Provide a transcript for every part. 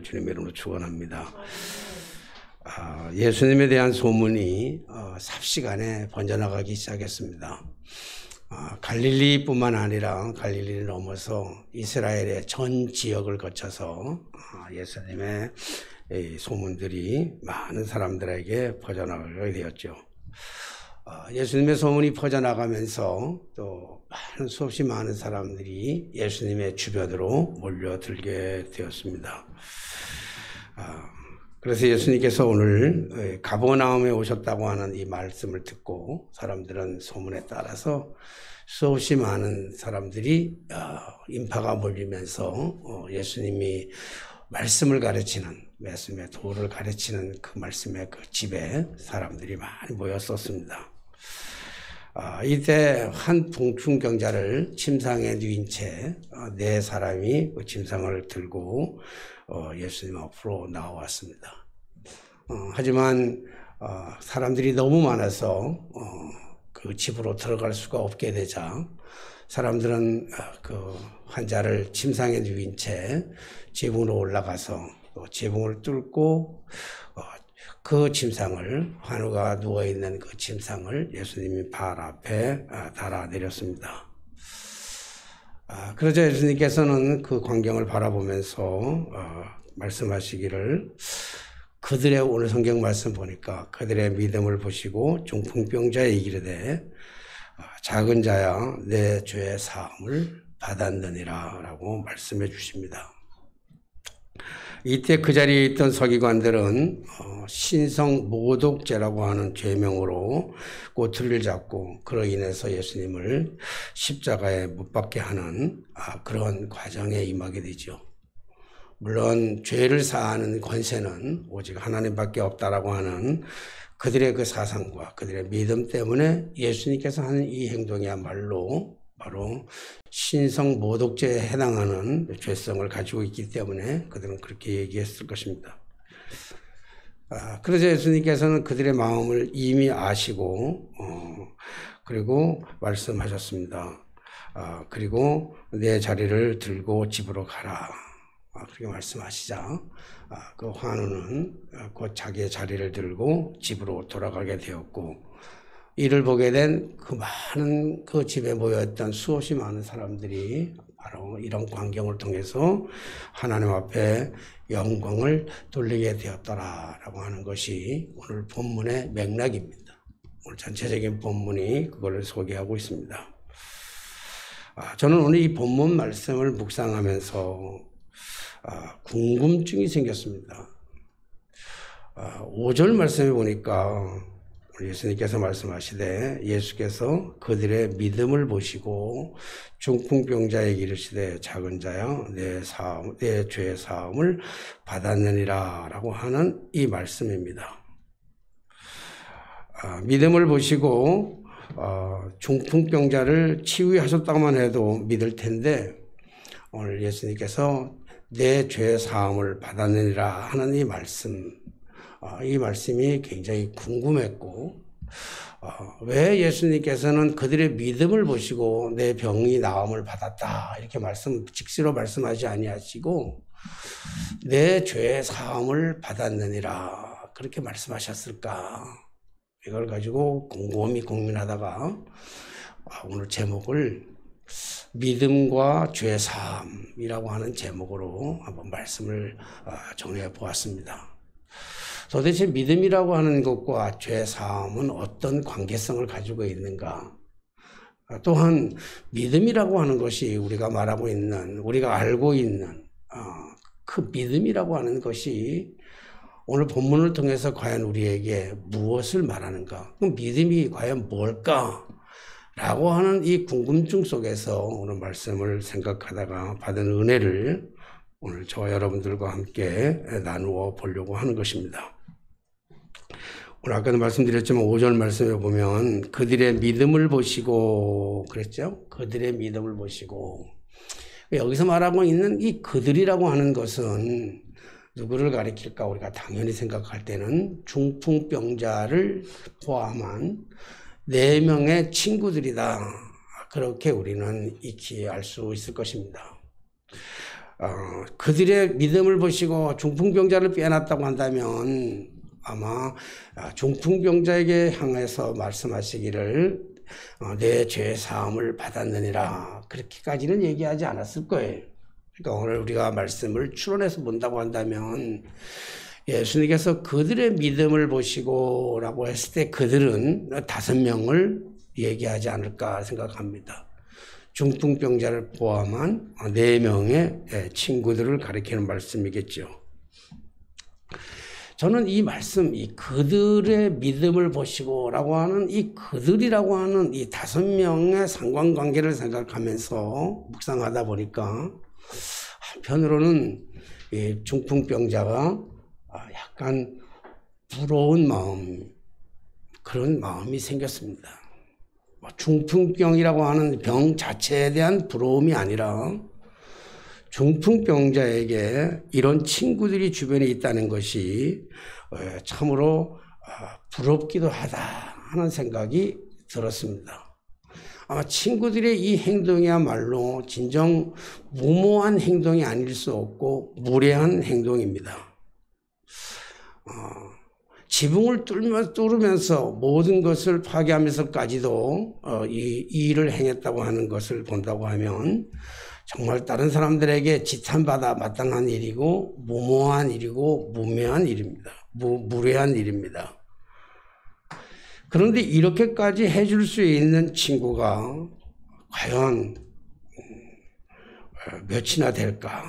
주님의 이름으로 축원합니다. 예수님에 대한 소문이 삽시간에 번져나가기 시작했습니다. 갈릴리뿐만 아니라 갈릴리를 넘어서 이스라엘의 전 지역을 거쳐서 예수님의 소문들이 많은 사람들에게 퍼져나가게 되었죠. 예수님의 소문이 퍼져나가면서 또 수없이 많은 사람들이 예수님의 주변으로 몰려들게 되었습니다. 그래서 예수님께서 오늘 가버나움에 오셨다고 하는 이 말씀을 듣고 사람들은 소문에 따라서 수없이 많은 사람들이 인파가 몰리면서 예수님이 말씀을 가르치는, 말씀의 도를 가르치는 그 말씀의 그 집에 사람들이 많이 모였었습니다. 이때 한 동충경자를 침상에 누인 채 네 사람이 그 침상을 들고 예수님 앞으로 나왔습니다. 하지만 사람들이 너무 많아서 그 집으로 들어갈 수가 없게 되자 사람들은 그 환자를 침상에 누인 채 지붕으로 올라가서 또 지붕을 뚫고 그 침상을, 환우가 누워있는 그 침상을 예수님이 발 앞에 달아 내렸습니다. 그러자 예수님께서는 그 광경을 바라보면서 말씀하시기를, 그들의, 오늘 성경 말씀 보니까 그들의 믿음을 보시고 중풍병자에 이르되 작은 자야 내 죄의 사함을 받았느니라 라고 말씀해 주십니다. 이때 그 자리에 있던 서기관들은 신성 모독죄라고 하는 죄명으로 꼬투리를 잡고 그로 인해서 예수님을 십자가에 못 박게 하는 그런 과정에 임하게 되죠. 물론 죄를 사하는 권세는 오직 하나님밖에 없다라고 하는 그들의 그 사상과 그들의 믿음 때문에 예수님께서 하는 이 행동이야말로 바로 신성 모독죄에 해당하는 죄성을 가지고 있기 때문에 그들은 그렇게 얘기했을 것입니다. 그래서 예수님께서는 그들의 마음을 이미 아시고 그리고 말씀하셨습니다. 그리고 내 자리를 들고 집으로 가라. 그렇게 말씀하시자 그 환우는 곧 자기의 자리를 들고 집으로 돌아가게 되었고, 이를 보게 된 그 많은 그 집에 모여있던 수없이 많은 사람들이 바로 이런 광경을 통해서 하나님 앞에 영광을 돌리게 되었더라라고 하는 것이 오늘 본문의 맥락입니다. 오늘 전체적인 본문이 그걸 소개하고 있습니다. 저는 오늘 이 본문 말씀을 묵상하면서 궁금증이 생겼습니다. 5절 말씀에 보니까 예수님께서 말씀하시되 예수께서 그들의 믿음을 보시고 중풍병자에게 이르시되 작은 자여 내 죄의 사함을 받았느니라 라고 하는 이 말씀입니다. 믿음을 보시고 중풍병자를 치유하셨다고만 해도 믿을 텐데 오늘 예수님께서 내 죄의 사함을 받았느니라 하는 이 말씀, 이 말씀이 굉장히 궁금했고, 왜 예수님께서는 그들의 믿음을 보시고 내 병이 나음을 받았다 이렇게 직시로 말씀하지 아니하시고 내 죄의 사함을 받았느니라 그렇게 말씀하셨을까? 이걸 가지고 곰곰이 고민하다가 오늘 제목을 믿음과 죄 사함이라고 하는 제목으로 한번 말씀을 정리해 보았습니다. 도대체 믿음이라고 하는 것과 죄 사함은 어떤 관계성을 가지고 있는가? 또한 믿음이라고 하는 것이 우리가 말하고 있는, 우리가 알고 있는 그 믿음이라고 하는 것이 오늘 본문을 통해서 과연 우리에게 무엇을 말하는가? 그럼 믿음이 과연 뭘까? 라고 하는 이 궁금증 속에서 오늘 말씀을 생각하다가 받은 은혜를 오늘 저와 여러분들과 함께 나누어 보려고 하는 것입니다. 오늘 아까도 말씀드렸지만 5절 말씀에 보면 그들의 믿음을 보시고 그랬죠? 그들의 믿음을 보시고, 여기서 말하고 있는 이 그들이라고 하는 것은 누구를 가리킬까? 우리가 당연히 생각할 때는 중풍병자를 포함한 4명의 친구들이다. 그렇게 우리는 익히 알 수 있을 것입니다. 그들의 믿음을 보시고 중풍병자를 빼놨다고 한다면 아마 중풍병자에게 향해서 말씀하시기를 내 죄 사함을 받았느니라 그렇게까지는 얘기하지 않았을 거예요. 그러니까 오늘 우리가 말씀을 추론해서 본다고 한다면 예수님께서 그들의 믿음을 보시고 라고 했을 때 그들은 5명을 얘기하지 않을까 생각합니다. 중풍병자를 포함한 4명의 친구들을 가리키는 말씀이겠죠. 저는 이 말씀, 이 그들의 믿음을 보시고 라고 하는 이 그들이라고 하는 이 5명의 상관관계를 생각하면서 묵상하다 보니까 한편으로는 이 중풍병자가 약간 부러운 마음, 그런 마음이 생겼습니다. 중풍병이라고 하는 병 자체에 대한 부러움이 아니라 중풍병자에게 이런 친구들이 주변에 있다는 것이 참으로 부럽기도 하다 하는 생각이 들었습니다. 아마 친구들의 이 행동이야말로 진정 무모한 행동이 아닐 수 없고 무례한 행동입니다. 지붕을 뚫으면서 모든 것을 파괴하면서까지도 이 일을 행했다고 하는 것을 본다고 하면 정말 다른 사람들에게 지탄받아 마땅한 일이고 무모한 일이고 무례한 일입니다. 그런데 이렇게까지 해줄 수 있는 친구가 과연 몇이나 될까?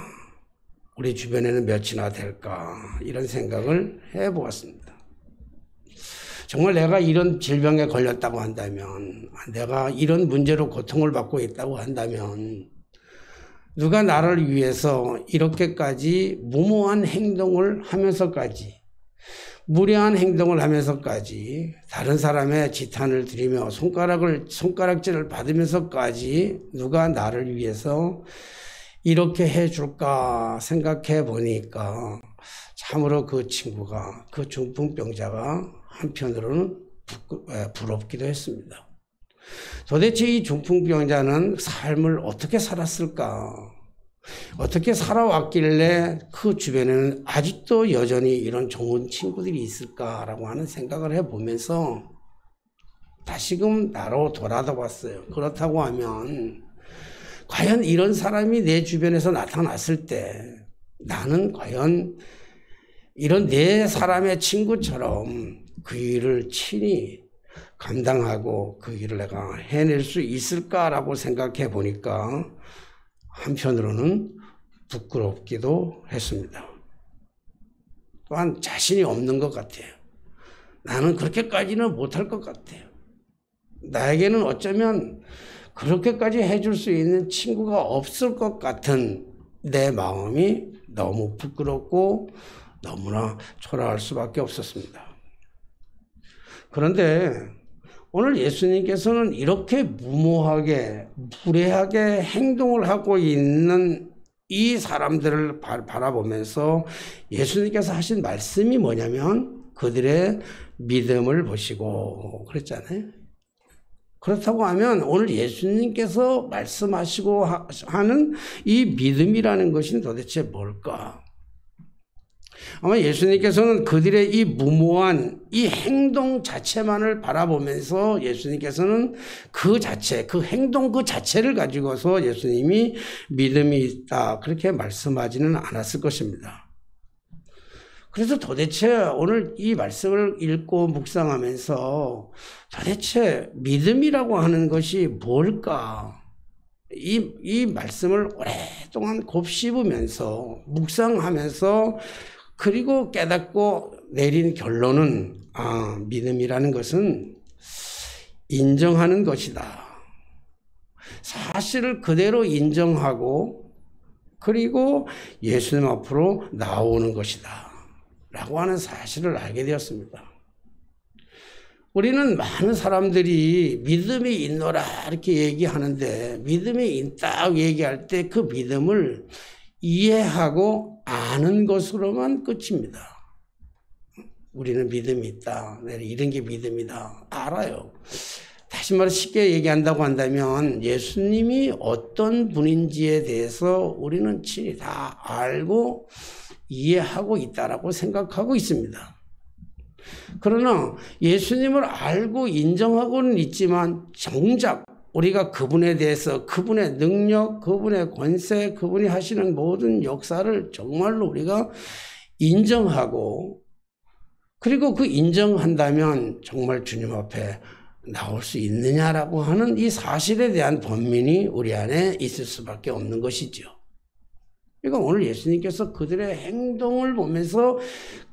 우리 주변에는 몇이나 될까? 이런 생각을 해보았습니다. 정말 내가 이런 질병에 걸렸다고 한다면, 내가 이런 문제로 고통을 받고 있다고 한다면 누가 나를 위해서 이렇게까지 무모한 행동을 하면서까지, 무례한 행동을 하면서까지, 다른 사람의 지탄을 드리며 손가락질을 받으면서까지 누가 나를 위해서 이렇게 해줄까 생각해 보니까 참으로 그 친구가, 그 중풍병자가 한편으로는 부럽기도 했습니다. 도대체 이 중풍병자는 삶을 어떻게 살았을까? 어떻게 살아왔길래 그 주변에는 아직도 여전히 이런 좋은 친구들이 있을까라고 하는 생각을 해보면서 다시금 나로 돌아다봤어요. 그렇다고 하면 과연 이런 사람이 내 주변에서 나타났을 때 나는 과연 이런 네 사람의 친구처럼 그 일을 친히 감당하고 그 일을 내가 해낼 수 있을까라고 생각해 보니까 한편으로는 부끄럽기도 했습니다. 또한 자신이 없는 것 같아요. 나는 그렇게까지는 못할 것 같아요. 나에게는 어쩌면 그렇게까지 해줄 수 있는 친구가 없을 것 같은 내 마음이 너무 부끄럽고 너무나 초라할 수밖에 없었습니다. 그런데 오늘 예수님께서는 이렇게 무모하게 무례하게 행동을 하고 있는 이 사람들을 바라보면서 예수님께서 하신 말씀이 뭐냐면 그들의 믿음을 보시고 그랬잖아요. 그렇다고 하면 오늘 예수님께서 말씀하시고 하는 이 믿음이라는 것이 도대체 뭘까? 아마 예수님께서는 그들의 이 무모한 이 행동 자체만을 바라보면서 예수님께서는 그 자체, 그 행동 그 자체를 가지고서 예수님이 믿음이 있다 그렇게 말씀하지는 않았을 것입니다. 그래서 도대체 오늘 이 말씀을 읽고 묵상하면서 도대체 믿음이라고 하는 것이 뭘까? 이 말씀을 오랫동안 곱씹으면서 묵상하면서 그리고 깨닫고 내린 결론은 믿음이라는 것은 인정하는 것이다. 사실을 그대로 인정하고 그리고 예수님 앞으로 나오는 것이다 라고 하는 사실을 알게 되었습니다. 우리는 많은 사람들이 믿음이 있노라 이렇게 얘기하는데 믿음이 있다고 얘기할 때 그 믿음을 이해하고 아는 것으로만 끝입니다. 우리는 믿음이 있다. 이런 게 믿음이다. 알아요. 다시 말해 쉽게 얘기한다고 한다면 예수님이 어떤 분인지에 대해서 우리는 친히 다 알고 이해하고 있다라고 생각하고 있습니다. 그러나 예수님을 알고 인정하고는 있지만 정작 우리가 그분에 대해서 그분의 능력, 그분의 권세, 그분이 하시는 모든 역사를 정말로 우리가 인정하고 그리고 그 인정한다면 정말 주님 앞에 나올 수 있느냐라고 하는 이 사실에 대한 번민이 우리 안에 있을 수밖에 없는 것이죠. 그러니까 오늘 예수님께서 그들의 행동을 보면서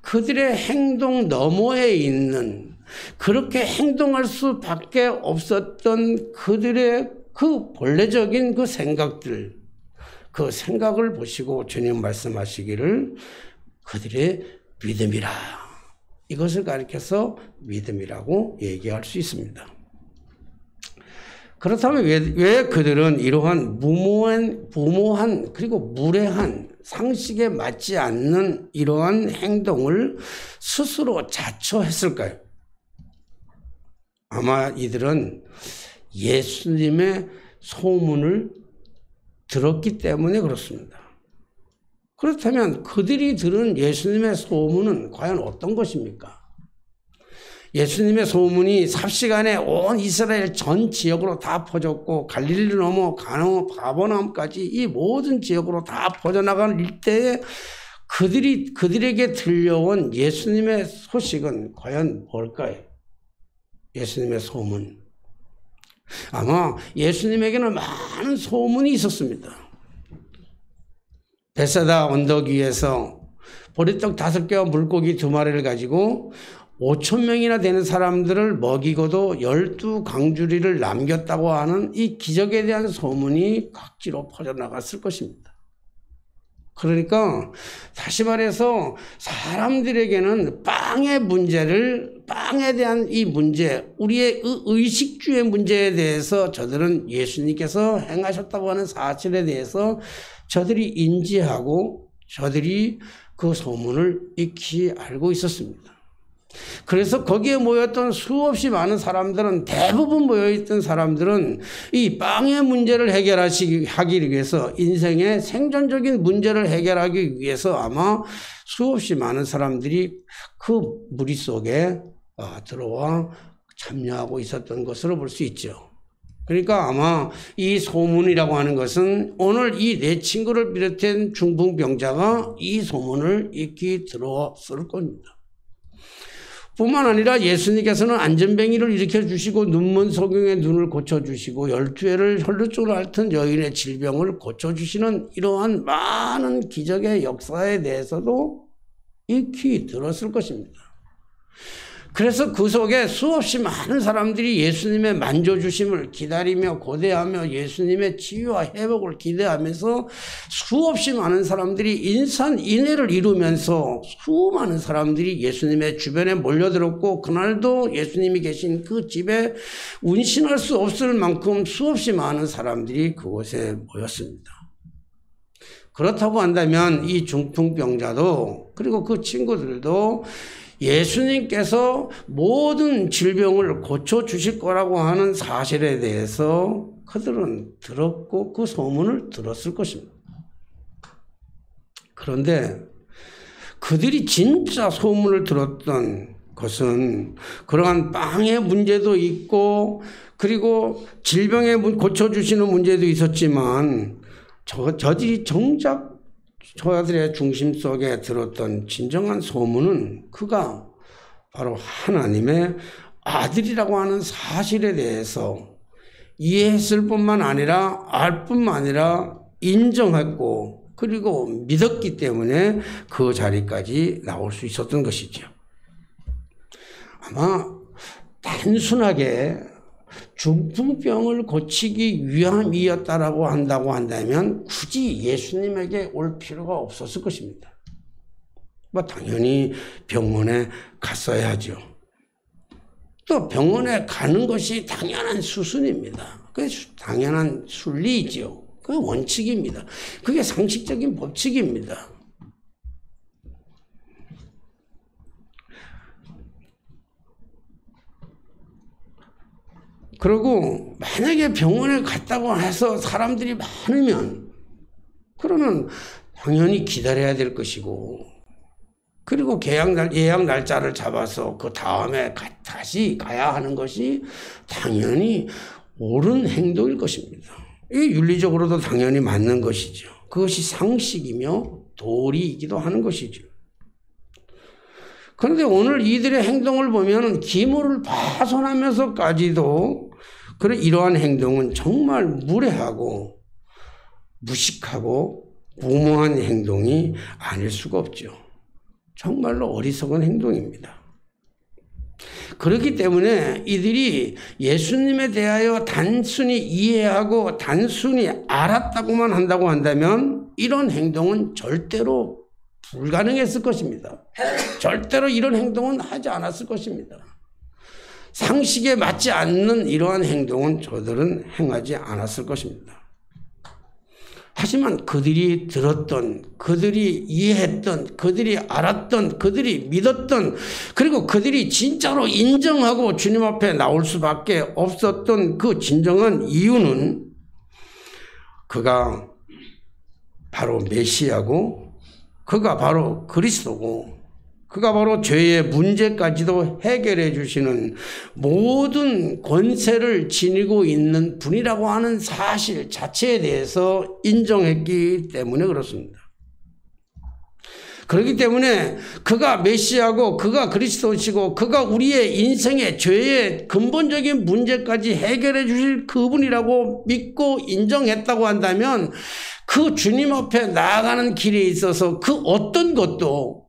그들의 행동 너머에 있는 그렇게 행동할 수밖에 없었던 그들의 그 본래적인 그 생각들, 그 생각을 보시고 주님 말씀하시기를 그들의 믿음이라. 이것을 가리켜서 믿음이라고 얘기할 수 있습니다. 그렇다면 왜 그들은 이러한 무모한 그리고 무례한 상식에 맞지 않는 이러한 행동을 스스로 자처했을까요? 아마 이들은 예수님의 소문을 들었기 때문에 그렇습니다. 그렇다면 그들이 들은 예수님의 소문은 과연 어떤 것입니까? 예수님의 소문이 삽시간에 온 이스라엘 전 지역으로 다 퍼졌고 갈릴리를 넘어 가버나움까지 이 모든 지역으로 다 퍼져나가는 일대에 그들에게 들려온 예수님의 소식은 과연 뭘까요? 예수님의 소문. 아마 예수님에게는 많은 소문이 있었습니다. 베세다 언덕 위에서 보리떡 5개와 물고기 2마리를 가지고 5,000명이나 되는 사람들을 먹이고도 12강주리를 남겼다고 하는 이 기적에 대한 소문이 각지로 퍼져나갔을 것입니다. 그러니까 다시 말해서 사람들에게는 빵에 대한 이 문제, 우리의 의식주의 문제에 대해서 저들은 예수님께서 행하셨다고 하는 사실에 대해서 저들이 인지하고 저들이 그 소문을 익히 알고 있었습니다. 그래서 거기에 모였던 수없이 많은 사람들은 대부분 모여있던 사람들은 이 빵의 문제를 해결하기 위해서 인생의 생존적인 문제를 해결하기 위해서 아마 수없이 많은 사람들이 그 무리 속에 들어와 참여하고 있었던 것으로 볼 수 있죠. 그러니까 아마 이 소문이라고 하는 것은 오늘 이 네 친구를 비롯한 중풍병자가 이 소문을 익히 들었을 겁니다. 뿐만 아니라 예수님께서는 안전뱅이를 일으켜주시고 눈먼 소경의 눈을 고쳐주시고 12회를 혈루증으로 앓던 여인의 질병을 고쳐주시는 이러한 많은 기적의 역사에 대해서도 익히 들었을 것입니다. 그래서 그 속에 수없이 많은 사람들이 예수님의 만져주심을 기다리며 고대하며 예수님의 치유와 회복을 기대하면서 수없이 많은 사람들이 인산인해를 이루면서 수많은 사람들이 예수님의 주변에 몰려들었고 그날도 예수님이 계신 그 집에 운신할 수 없을 만큼 수없이 많은 사람들이 그곳에 모였습니다. 그렇다고 한다면 이 중풍병자도 그리고 그 친구들도 예수님께서 모든 질병을 고쳐주실 거라고 하는 사실에 대해서 그들은 들었고 그 소문을 들었을 것입니다. 그런데 그들이 진짜 소문을 들었던 것은 그러한 빵의 문제도 있고 그리고 질병에 고쳐주시는 문제도 있었지만 저들이 정작 저들의 중심 속에 들었던 진정한 소문은 그가 바로 하나님의 아들이라고 하는 사실에 대해서 이해했을 뿐만 아니라 알 뿐만 아니라 인정했고 그리고 믿었기 때문에 그 자리까지 나올 수 있었던 것이죠. 아마 단순하게 중풍병을 고치기 위함이었다라고 한다면 굳이 예수님에게 올 필요가 없었을 것입니다. 당연히 병원에 갔어야죠. 또 병원에 가는 것이 당연한 수순입니다. 그게 당연한 순리이죠. 그게 원칙입니다. 그게 상식적인 법칙입니다. 그리고 만약에 병원에 갔다고 해서 사람들이 많으면 그러면 당연히 기다려야 될 것이고, 그리고 예약 날짜를 잡아서 그 다음에 다시 가야 하는 것이 당연히 옳은 행동일 것입니다. 이게 윤리적으로도 당연히 맞는 것이죠. 그것이 상식이며 도리이기도 하는 것이죠. 그런데 오늘 이들의 행동을 보면 기물을 파손하면서까지도 이러한 행동은 정말 무례하고 무식하고 무모한 행동이 아닐 수가 없죠. 정말로 어리석은 행동입니다. 그렇기 때문에 이들이 예수님에 대하여 단순히 이해하고 단순히 알았다고만 한다고 한다면 이런 행동은 절대로 불가능했을 것입니다. 절대로 이런 행동은 하지 않았을 것입니다. 상식에 맞지 않는 이러한 행동은 저들은 행하지 않았을 것입니다. 하지만 그들이 들었던, 그들이 이해했던, 그들이 알았던, 그들이 믿었던, 그리고 그들이 진짜로 인정하고 주님 앞에 나올 수밖에 없었던 그 진정한 이유는 그가 바로 메시아고, 그가 바로 그리스도고, 그가 바로 죄의 문제까지도 해결해 주시는 모든 권세를 지니고 있는 분이라고 하는 사실 자체에 대해서 인정했기 때문에 그렇습니다. 그렇기 때문에 그가 메시아고 그가 그리스도시고 그가 우리의 인생의 죄의 근본적인 문제까지 해결해 주실 그분이라고 믿고 인정했다고 한다면 그 주님 앞에 나아가는 길에 있어서 그 어떤 것도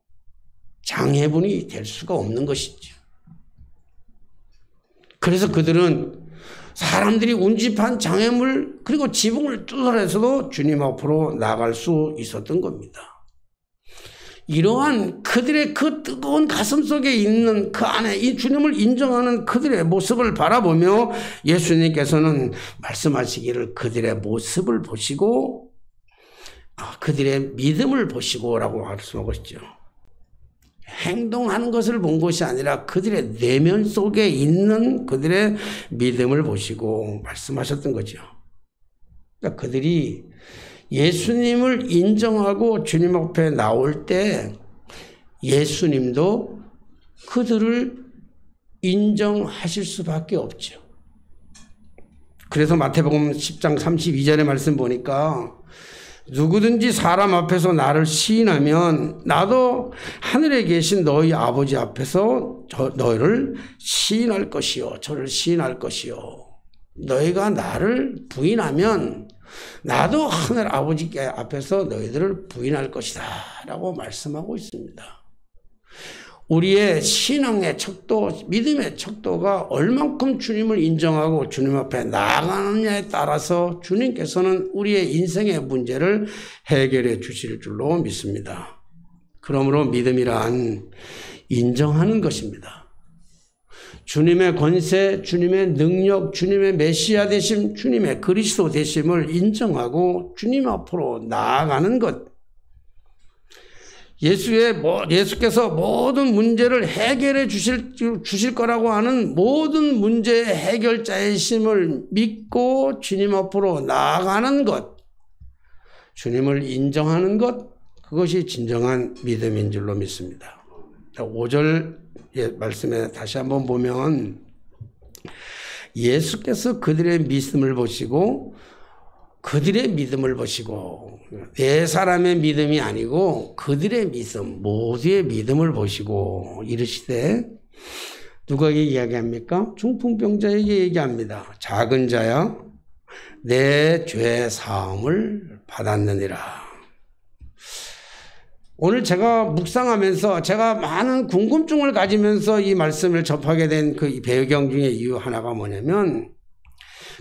장애분이 될 수가 없는 것이죠. 그래서 그들은 사람들이 운집한 장애물 그리고 지붕을 뚫어내서도 주님 앞으로 나갈 수 있었던 겁니다. 이러한 그들의 그 뜨거운 가슴 속에 있는 그 안에 이 주님을 인정하는 그들의 모습을 바라보며 예수님께서는 말씀하시기를 그들의 모습을 보시고 그들의 믿음을 보시고라고 말씀하고 있죠. 행동하는 것을 본 것이 아니라 그들의 내면 속에 있는 그들의 믿음을 보시고 말씀하셨던 거죠. 그러니까 그들이 예수님을 인정하고 주님 앞에 나올 때 예수님도 그들을 인정하실 수밖에 없죠. 그래서 마태복음 10장 32절의 말씀 보니까 누구든지 사람 앞에서 나를 시인하면 나도 하늘에 계신 너희 아버지 앞에서 너희를 시인할 것이요 저를 시인할 것이요 너희가 나를 부인하면 나도 하늘 아버지 앞에서 너희들을 부인할 것이다 라고 말씀하고 있습니다. 우리의 신앙의 척도, 믿음의 척도가 얼만큼 주님을 인정하고 주님 앞에 나아가느냐에 따라서 주님께서는 우리의 인생의 문제를 해결해 주실 줄로 믿습니다. 그러므로 믿음이란 인정하는 것입니다. 주님의 권세, 주님의 능력, 주님의 메시아 되심, 주님의 그리스도 되심을 인정하고 주님 앞으로 나아가는 것. 예수께서 모든 문제를 해결해 주실 거라고 하는 모든 문제의 해결자이심을 믿고 주님 앞으로 나아가는 것, 주님을 인정하는 것, 그것이 진정한 믿음인 줄로 믿습니다. 5절 말씀에 다시 한번 보면 예수께서 그들의 믿음을 보시고 그들의 믿음을 보시고 네 사람의 믿음이 아니고 그들의 믿음, 모두의 믿음을 보시고 이르시되 누구에게 이야기합니까? 중풍병자에게 얘기합니다. 작은 자야 내 죄 사함을 받았느니라. 오늘 제가 묵상하면서 제가 많은 궁금증을 가지면서 이 말씀을 접하게 된 그 배경 중에 이유 하나가 뭐냐면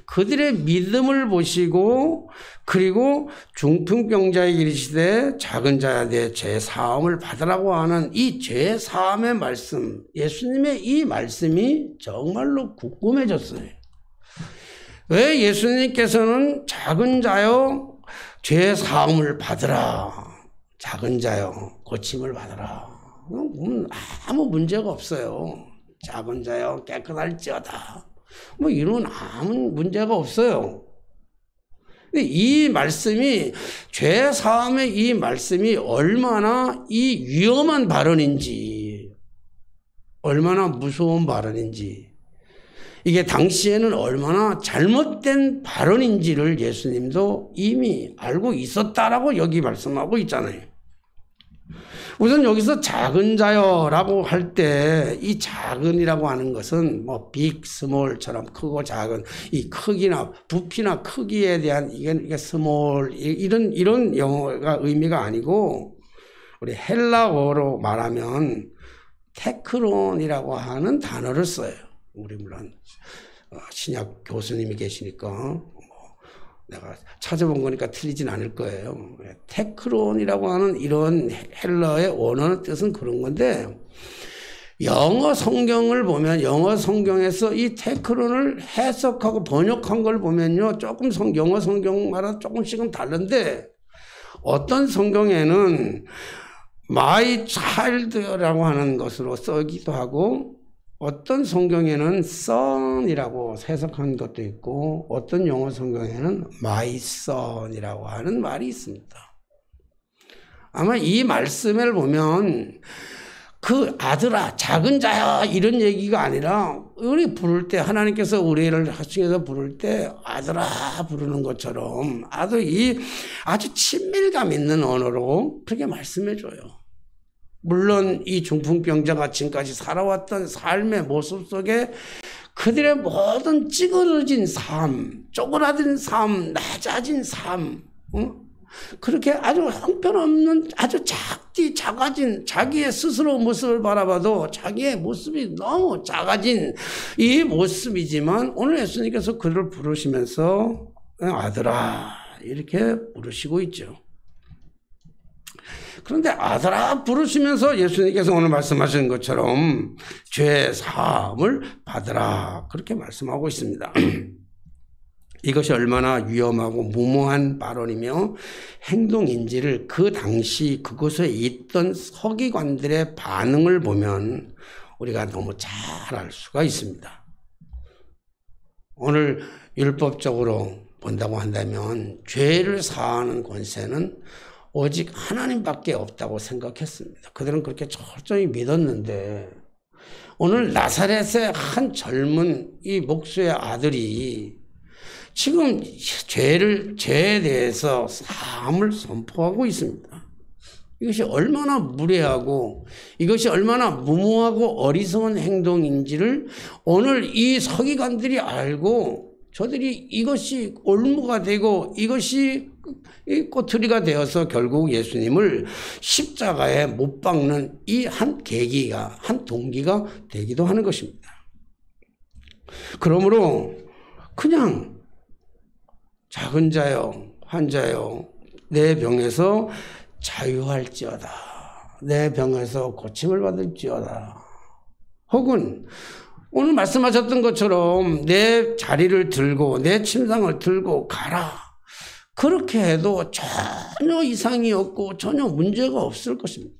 그들의 믿음을 보시고 그리고 중풍병자에게 이르시되 작은 자야 내 죄 사함을 받으라고 하는 이 죄 사함의 말씀, 예수님의 이 말씀이 정말로 궁금해졌어요. 왜 예수님께서는 작은 자여 죄 사함을 받으라, 작은 자여 고침을 받으라, 아무 문제가 없어요. 작은 자여 깨끗할지어다. 뭐 이런 아무 문제가 없어요. 근데 이 말씀이, 죄 사함의 이 말씀이 얼마나 이 위험한 발언인지, 얼마나 무서운 발언인지, 이게 당시에는 얼마나 잘못된 발언인지를 예수님도 이미 알고 있었다라고 여기 말씀하고 있잖아요. 우선 여기서 작은 자여라고 할 때 이 작은이라고 하는 것은 뭐 big, small처럼 크고 작은 이 크기나 부피나 크기에 대한 이게 small 이런 영어가 의미가 아니고 우리 헬라어로 말하면 테크론이라고 하는 단어를 써요. 우리 물론 신약 교수님이 계시니까 내가 찾아본 거니까 틀리진 않을 거예요. 테크론이라고 하는 이런 헬라어의 원어의 뜻은 그런 건데, 영어 성경을 보면 영어 성경에서 이 테크론을 해석하고 번역한 걸 보면요, 조금 영어 성경마다 조금씩은 다른데, 어떤 성경에는 my child라고 하는 것으로 쓰기도 하고, 어떤 성경에는 son이라고 해석한 것도 있고, 어떤 영어 성경에는 my son이라고 하는 말이 있습니다. 아마 이 말씀을 보면 그 아들아, 작은 자야 이런 얘기가 아니라, 우리 부를 때 하나님께서 우리를 하층에서 부를 때 아들아 부르는 것처럼 아주 친밀감 있는 언어로 그렇게 말씀해 줘요. 물론 이 중풍병자가 지금까지 살아왔던 삶의 모습 속에 그들의 모든 찌그러진 삶, 쪼그라든 삶, 낮아진 삶, 그렇게 아주 형편없는, 아주 작아진 자기의 스스로 모습을 바라봐도 자기의 모습이 너무 작아진 이 모습이지만, 오늘 예수님께서 그를 부르시면서 아들아 이렇게 부르시고 있죠. 그런데 아들아 부르시면서 예수님께서 오늘 말씀하신 것처럼 죄 사함을 받으라 그렇게 말씀하고 있습니다. 이것이 얼마나 위험하고 무모한 발언이며 행동인지를 그 당시 그곳에 있던 서기관들의 반응을 보면 우리가 너무 잘 알 수가 있습니다. 오늘 율법적으로 본다고 한다면 죄를 사하는 권세는 오직 하나님밖에 없다고 생각했습니다. 그들은 그렇게 철저히 믿었는데, 오늘 나사렛의 한 젊은 이 목수의 아들이 지금 죄에 대해서 사함을 선포하고 있습니다. 이것이 얼마나 무례하고 이것이 얼마나 무모하고 어리석은 행동인지를 오늘 이 서기관들이 알고, 저들이 이것이 올무가 되고 이것이 꼬투리가 되어서 결국 예수님을 십자가에 못 박는 이 한 계기가, 한 동기가 되기도 하는 것입니다. 그러므로 그냥 작은 자여, 환자여, 내 병에서 자유할지어다, 내 병에서 고침을 받을지어다, 혹은 오늘 말씀하셨던 것처럼 내 자리를 들고 내 침상을 들고 가라, 그렇게 해도 전혀 이상이 없고 전혀 문제가 없을 것입니다.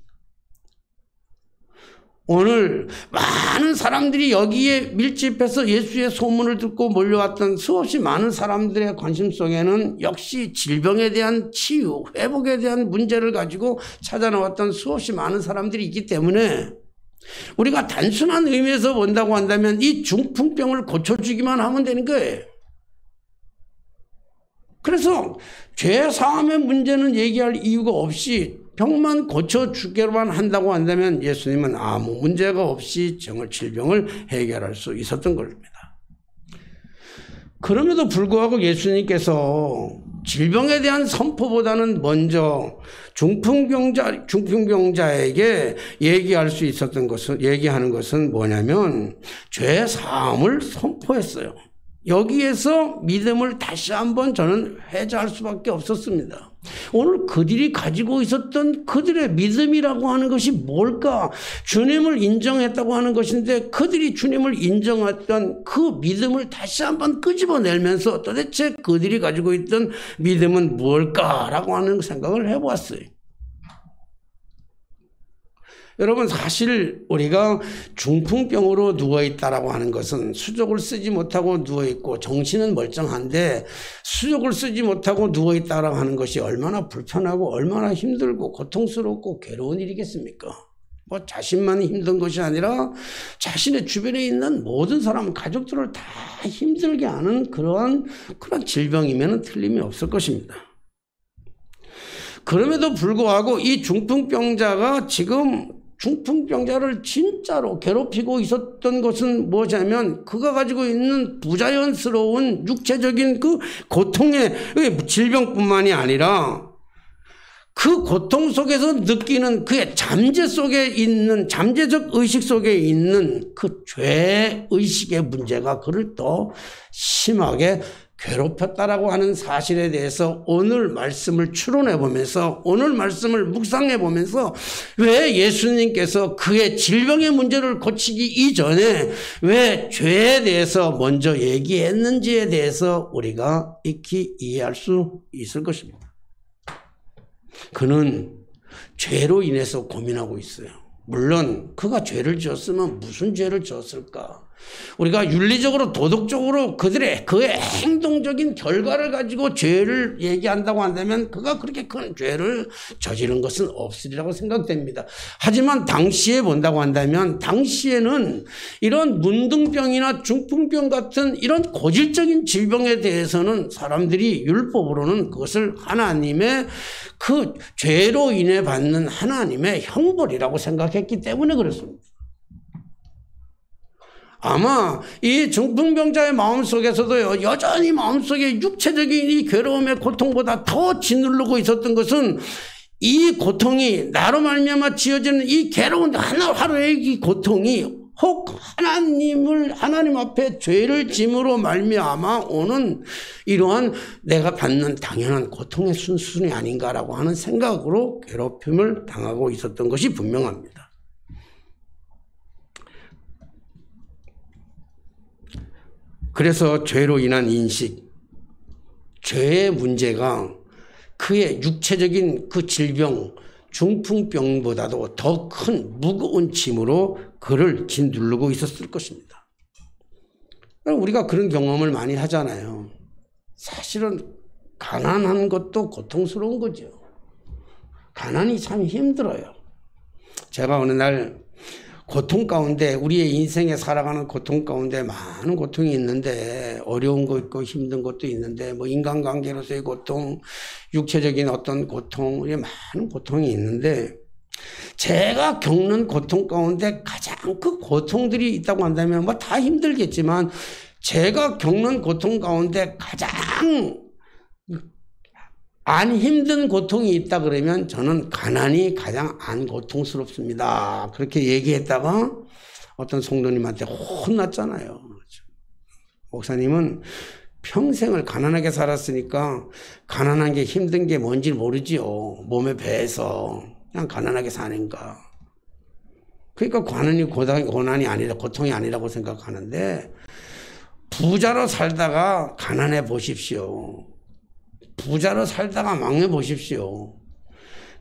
오늘 많은 사람들이 여기에 밀집해서 예수의 소문을 듣고 몰려왔던 수없이 많은 사람들의 관심 속에는 역시 질병에 대한 치유, 회복에 대한 문제를 가지고 찾아나왔던 수없이 많은 사람들이 있기 때문에 우리가 단순한 의미에서 본다고 한다면 이 중풍병을 고쳐주기만 하면 되는 거예요. 그래서 죄 사함의 문제는 얘기할 이유가 없이 병만 고쳐주기만 한다고 한다면 예수님은 아무 문제가 없이 질병을 해결할 수 있었던 겁니다. 그럼에도 불구하고 예수님께서 질병에 대한 선포보다는 먼저 중풍병자에게 얘기하는 것은 뭐냐면 죄 사함을 선포했어요. 여기에서 믿음을 다시 한번 저는 회자할 수밖에 없었습니다. 오늘 그들이 가지고 있었던 그들의 믿음이라고 하는 것이 뭘까? 주님을 인정했다고 하는 것인데, 그들이 주님을 인정했던 그 믿음을 다시 한번 끄집어내면서 도대체 그들이 가지고 있던 믿음은 뭘까라고 하는 생각을 해보았어요. 여러분 사실 우리가 중풍병으로 누워있다라고 하는 것은 수족을 쓰지 못하고 누워있고 정신은 멀쩡한데 수족을 쓰지 못하고 누워있다라고 하는 것이 얼마나 불편하고 얼마나 힘들고 고통스럽고 괴로운 일이겠습니까? 뭐 자신만 힘든 것이 아니라 자신의 주변에 있는 모든 사람, 가족들을 다 힘들게 하는 그런 질병이면 틀림이 없을 것입니다. 그럼에도 불구하고 이 중풍병자가 지금 중풍병자를 진짜로 괴롭히고 있었던 것은 뭐냐면 그가 가지고 있는 부자연스러운 육체적인 그 고통의 질병뿐만이 아니라 그 고통 속에서 느끼는 그의 잠재 속에 있는 잠재적 의식 속에 있는 그 죄의식의 문제가 그를 더 심하게 괴롭혔다라고 하는 사실에 대해서 오늘 말씀을 추론해 보면서 오늘 말씀을 묵상해 보면서 왜 예수님께서 그의 질병의 문제를 고치기 이전에 왜 죄에 대해서 먼저 얘기했는지에 대해서 우리가 익히 이해할 수 있을 것입니다. 그는 죄로 인해서 고민하고 있어요. 물론 그가 죄를 지었으면 무슨 죄를 지었을까? 우리가 윤리적으로 도덕적으로 그의 행동적인 결과를 가지고 죄를 얘기한다고 한다면 그가 그렇게 큰 죄를 저지른 것은 없으리라고 생각됩니다. 하지만 당시에 본다고 한다면 당시에는 이런 문둥병이나 중풍병 같은 이런 고질적인 질병에 대해서는 사람들이 율법으로는 그것을 하나님의 그 죄로 인해 받는 하나님의 형벌이라고 생각했기 때문에 그렇습니다. 아마 이 중풍병자의 마음속에서도요, 여전히 마음속에 육체적인 이 괴로움의 고통보다 더 짓누르고 있었던 것은 이 고통이 나로 말미암아 지어지는 이 괴로운 하루의 이 고통이 혹 하나님 앞에 죄를 짐으로 말미암아 오는 이러한 내가 받는 당연한 고통의 순순이 아닌가라고 하는 생각으로 괴롭힘을 당하고 있었던 것이 분명합니다. 그래서 죄로 인한 인식, 죄의 문제가 그의 육체적인 그 질병, 중풍병보다도 더 큰 무거운 짐으로 그를 짓누르고 있었을 것입니다. 우리가 그런 경험을 많이 하잖아요. 사실은 가난한 것도 고통스러운 거죠. 가난이 참 힘들어요. 제가 어느 날 고통 가운데 우리의 인생에 살아가는 고통 가운데 많은 고통이 있는데 어려운 거 있고 힘든 것도 있는데 뭐 인간관계로서의 고통, 육체적인 어떤 고통, 많은 고통이 있는데 제가 겪는 고통 가운데 가장 그 고통들이 있다고 한다면 뭐 다 힘들겠지만 제가 겪는 고통 가운데 가장 안 힘든 고통이 있다 그러면 저는 가난이 가장 안 고통스럽습니다. 그렇게 얘기했다가 어떤 성도님한테 혼났잖아요. 목사님은 평생을 가난하게 살았으니까 가난한 게 힘든 게 뭔지 모르지요. 몸에 배해서 그냥 가난하게 사는가. 그러니까 고난이 아니라 고통이 아니라고 생각하는데 부자로 살다가 가난해 보십시오. 부자로 살다가 망해 보십시오.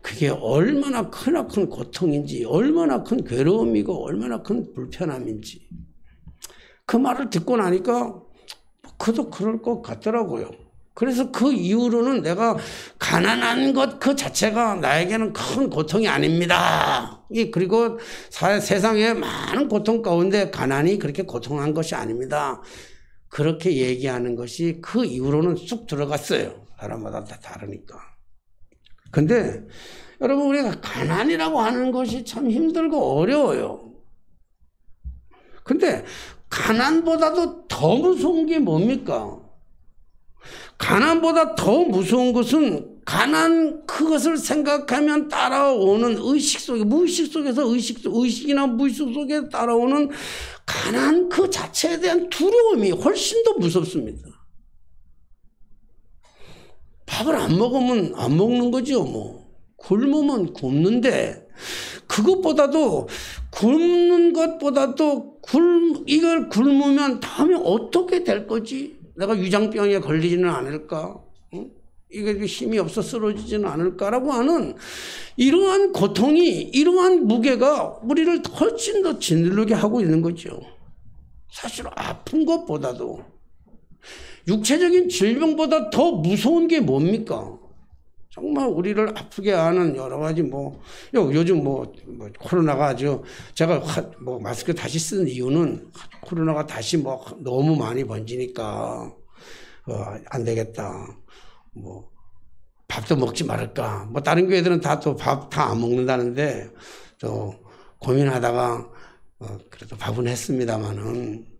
그게 얼마나 크나큰 고통인지, 얼마나 큰 괴로움이고, 얼마나 큰 불편함인지. 그 말을 듣고 나니까 그도 그럴 것 같더라고요. 그래서 그 이후로는 내가 가난한 것 그 자체가 나에게는 큰 고통이 아닙니다. 그리고 세상에 많은 고통 가운데 가난이 그렇게 고통한 것이 아닙니다. 그렇게 얘기하는 것이 그 이후로는 쑥 들어갔어요. 사람마다 다 다르니까. 근데 여러분 우리가 가난이라고 하는 것이 참 힘들고 어려워요. 근데 가난보다도 더 무서운 게 뭡니까? 가난보다 더 무서운 것은 그것을 생각하면 따라오는 의식 속에, 무의식 속에서 의식이나 무의식 속에 따라오는 가난 그 자체에 대한 두려움이 훨씬 더 무섭습니다. 밥을 안 먹으면 안 먹는 거죠, 뭐. 굶으면 굶는데, 그것보다도, 굶는 것보다도, 이걸 굶으면 다음에 어떻게 될 거지? 내가 위장병에 걸리지는 않을까? 응? 이게 힘이 없어 쓰러지지는 않을까라고 하는 이러한 고통이, 이러한 무게가 우리를 훨씬 더 짓누르게 하고 있는 거죠. 사실 아픈 것보다도, 육체적인 질병보다 더 무서운 게 뭡니까? 정말 우리를 아프게 하는 여러 가지 요즘 코로나가 아주, 제가 마스크 다시 쓰는 이유는 코로나가 다시 너무 많이 번지니까 안 되겠다. 밥도 먹지 말을까. 다른 교회들은 또 밥 다 안 먹는다는데, 또 고민하다가, 그래도 밥은 했습니다만은.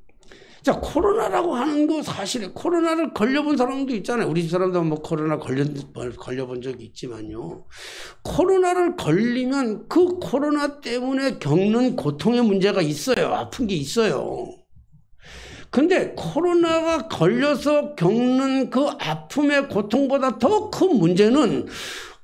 자, 코로나라고 하는 거 사실에 코로나를 걸려본 사람도 있잖아요. 우리 집 사람도 코로나 걸려본 적이 있지만요. 코로나를 걸리면 그 코로나 때문에 겪는 고통의 문제가 있어요. 아픈 게 있어요. 근데 코로나가 걸려서 겪는 그 아픔의 고통보다 더 큰 문제는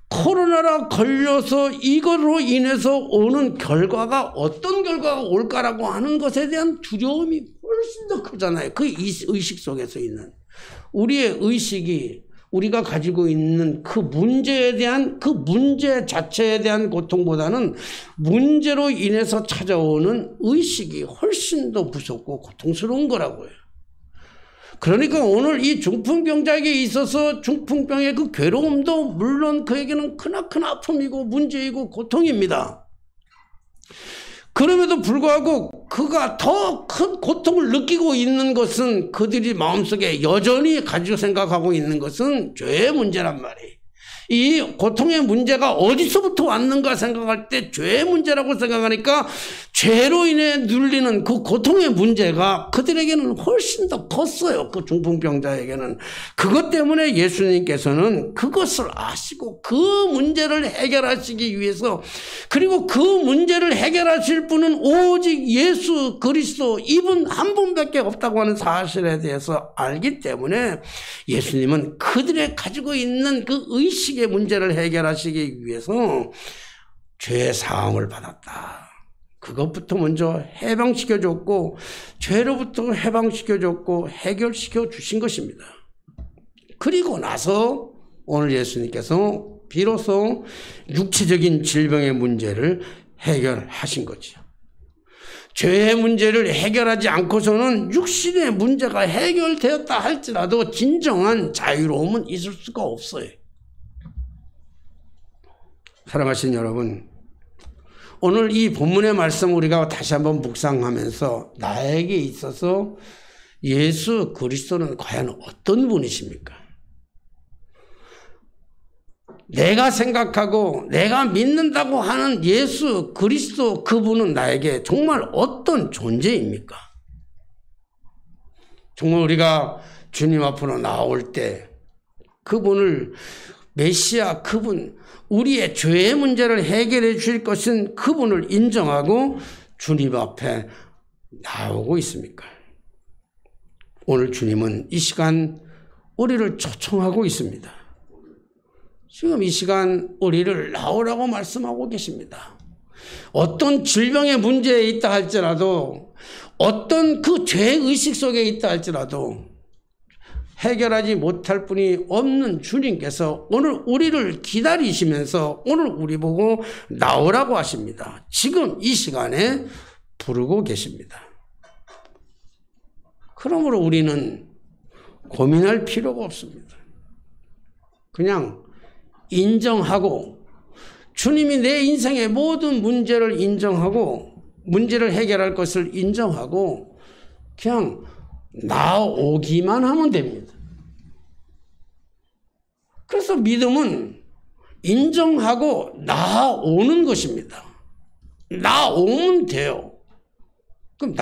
코로나가 걸려서 이거로 인해서 오는 결과가 어떤 결과가 올까라고 하는 것에 대한 두려움이 훨씬 더 크잖아요. 그 의식 속에서 있는 우리의 의식이, 우리가 가지고 있는 그 문제에 대한, 그 문제 자체에 대한 고통보다는 문제로 인해서 찾아오는 의식이 훨씬 더 무섭고 고통스러운 거라고요. 그러니까 오늘 이 중풍병자에게 있어서 중풍병의 그 괴로움도 물론 그에게는 크나큰 아픔이고 문제이고 고통입니다. 그럼에도 불구하고 그가 더 큰 고통을 느끼고 있는 것은, 그들이 마음속에 여전히 가지고 생각하고 있는 것은 죄의 문제란 말이에요. 이 고통의 문제가 어디서부터 왔는가 생각할 때 죄의 문제라고 생각하니까 죄로 인해 눌리는 그 고통의 문제가 그들에게는 훨씬 더 컸어요. 그 중풍병자에게는. 그것 때문에 예수님께서는 그것을 아시고 그 문제를 해결하시기 위해서, 그리고 그 문제를 해결하실 분은 오직 예수 그리스도, 이분 한 분밖에 없다고 하는 사실에 대해서 알기 때문에 예수님은 그들의 가지고 있는 그 의식의 문제를 해결하시기 위해서 죄의 사함을 받았다. 그것부터 먼저 해방시켜줬고, 죄로부터 해방시켜줬고 해결시켜 주신 것입니다. 그리고 나서 오늘 예수님께서 비로소 육체적인 질병의 문제를 해결하신 거죠. 죄의 문제를 해결하지 않고서는 육신의 문제가 해결되었다 할지라도 진정한 자유로움은 있을 수가 없어요. 사랑하신 여러분, 오늘 이 본문의 말씀 우리가 다시 한번 묵상하면서 나에게 있어서 예수 그리스도는 과연 어떤 분이십니까? 내가 생각하고 내가 믿는다고 하는 예수 그리스도, 그분은 나에게 정말 어떤 존재입니까? 정말 우리가 주님 앞으로 나올 때 그분을, 메시아 그분, 우리의 죄의 문제를 해결해 주실 것은 그분을 인정하고 주님 앞에 나오고 있습니까? 오늘 주님은 이 시간 우리를 초청하고 있습니다. 지금 이 시간 우리를 나오라고 말씀하고 계십니다. 어떤 질병의 문제에 있다 할지라도, 어떤 그 죄의식 속에 있다 할지라도 해결하지 못할 분이 없는 주님께서 오늘 우리를 기다리시면서 오늘 우리 보고 나오라고 하십니다. 지금 이 시간에 부르고 계십니다. 그러므로 우리는 고민할 필요가 없습니다. 그냥 인정하고, 주님이 내 인생의 모든 문제를 인정하고, 문제를 해결할 것을 인정하고 그냥 나오기만 하면 됩니다. 그래서 믿음은 인정하고 나오는 것입니다. 나오면 돼요. 그럼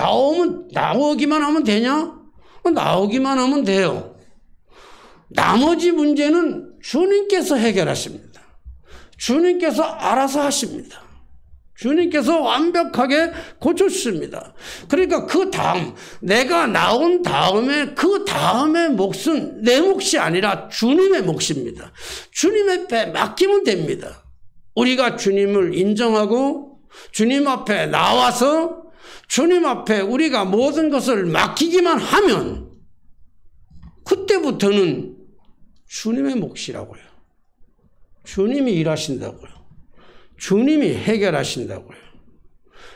나오기만 하면 되냐? 나오기만 하면 돼요. 나머지 문제는 주님께서 해결하십니다. 주님께서 알아서 하십니다. 주님께서 완벽하게 고쳐주십니다. 그러니까 그 다음, 내가 나온 다음에 그 다음의 몫은 내 몫이 아니라 주님의 몫입니다. 주님의 배 맡기면 됩니다. 우리가 주님을 인정하고 주님 앞에 나와서 주님 앞에 우리가 모든 것을 맡기기만 하면 그때부터는 주님의 몫이라고요. 주님이 일하신다고요. 주님이 해결하신다고요.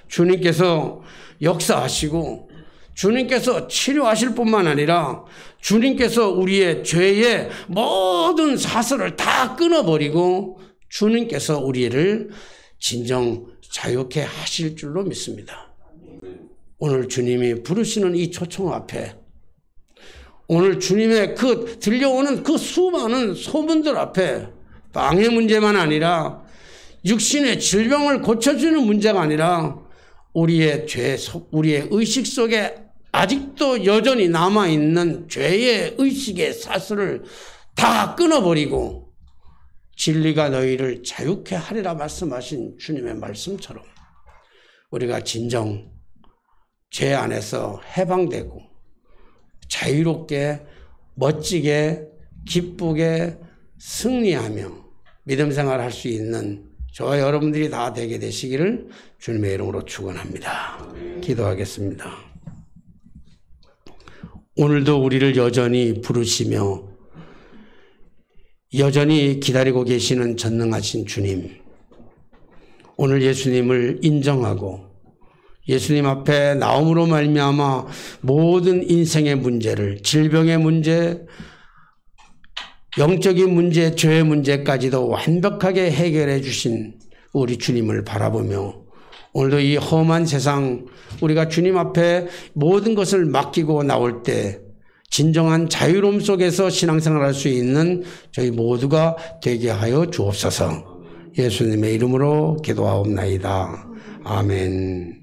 주님께서 역사하시고 주님께서 치료하실 뿐만 아니라 주님께서 우리의 죄의 모든 사슬을 다 끊어버리고 주님께서 우리를 진정 자유케 하실 줄로 믿습니다. 오늘 주님이 부르시는 이 초청 앞에, 오늘 주님의 그 들려오는 그 수많은 소문들 앞에 방해 문제만 아니라 육신의 질병을 고쳐주는 문제가 아니라 우리의 죄, 우리의 의식 속에 아직도 여전히 남아있는 죄의 의식의 사슬을 다 끊어버리고 진리가 너희를 자유케 하리라 말씀하신 주님의 말씀처럼 우리가 진정 죄 안에서 해방되고 자유롭게 멋지게 기쁘게 승리하며 믿음 생활할 수 있는 저와 여러분들이 다 되게 되시기를 주님의 이름으로 축원합니다. 기도하겠습니다. 오늘도 우리를 여전히 부르시며 여전히 기다리고 계시는 전능하신 주님, 오늘 예수님을 인정하고 예수님 앞에 나옴으로 말미암아 모든 인생의 문제를, 질병의 문제, 영적인 문제, 죄의 문제까지도 완벽하게 해결해 주신 우리 주님을 바라보며 오늘도 이 험한 세상 우리가 주님 앞에 모든 것을 맡기고 나올 때 진정한 자유로움 속에서 신앙생활할 수 있는 저희 모두가 되게 하여 주옵소서. 예수님의 이름으로 기도하옵나이다. 아멘.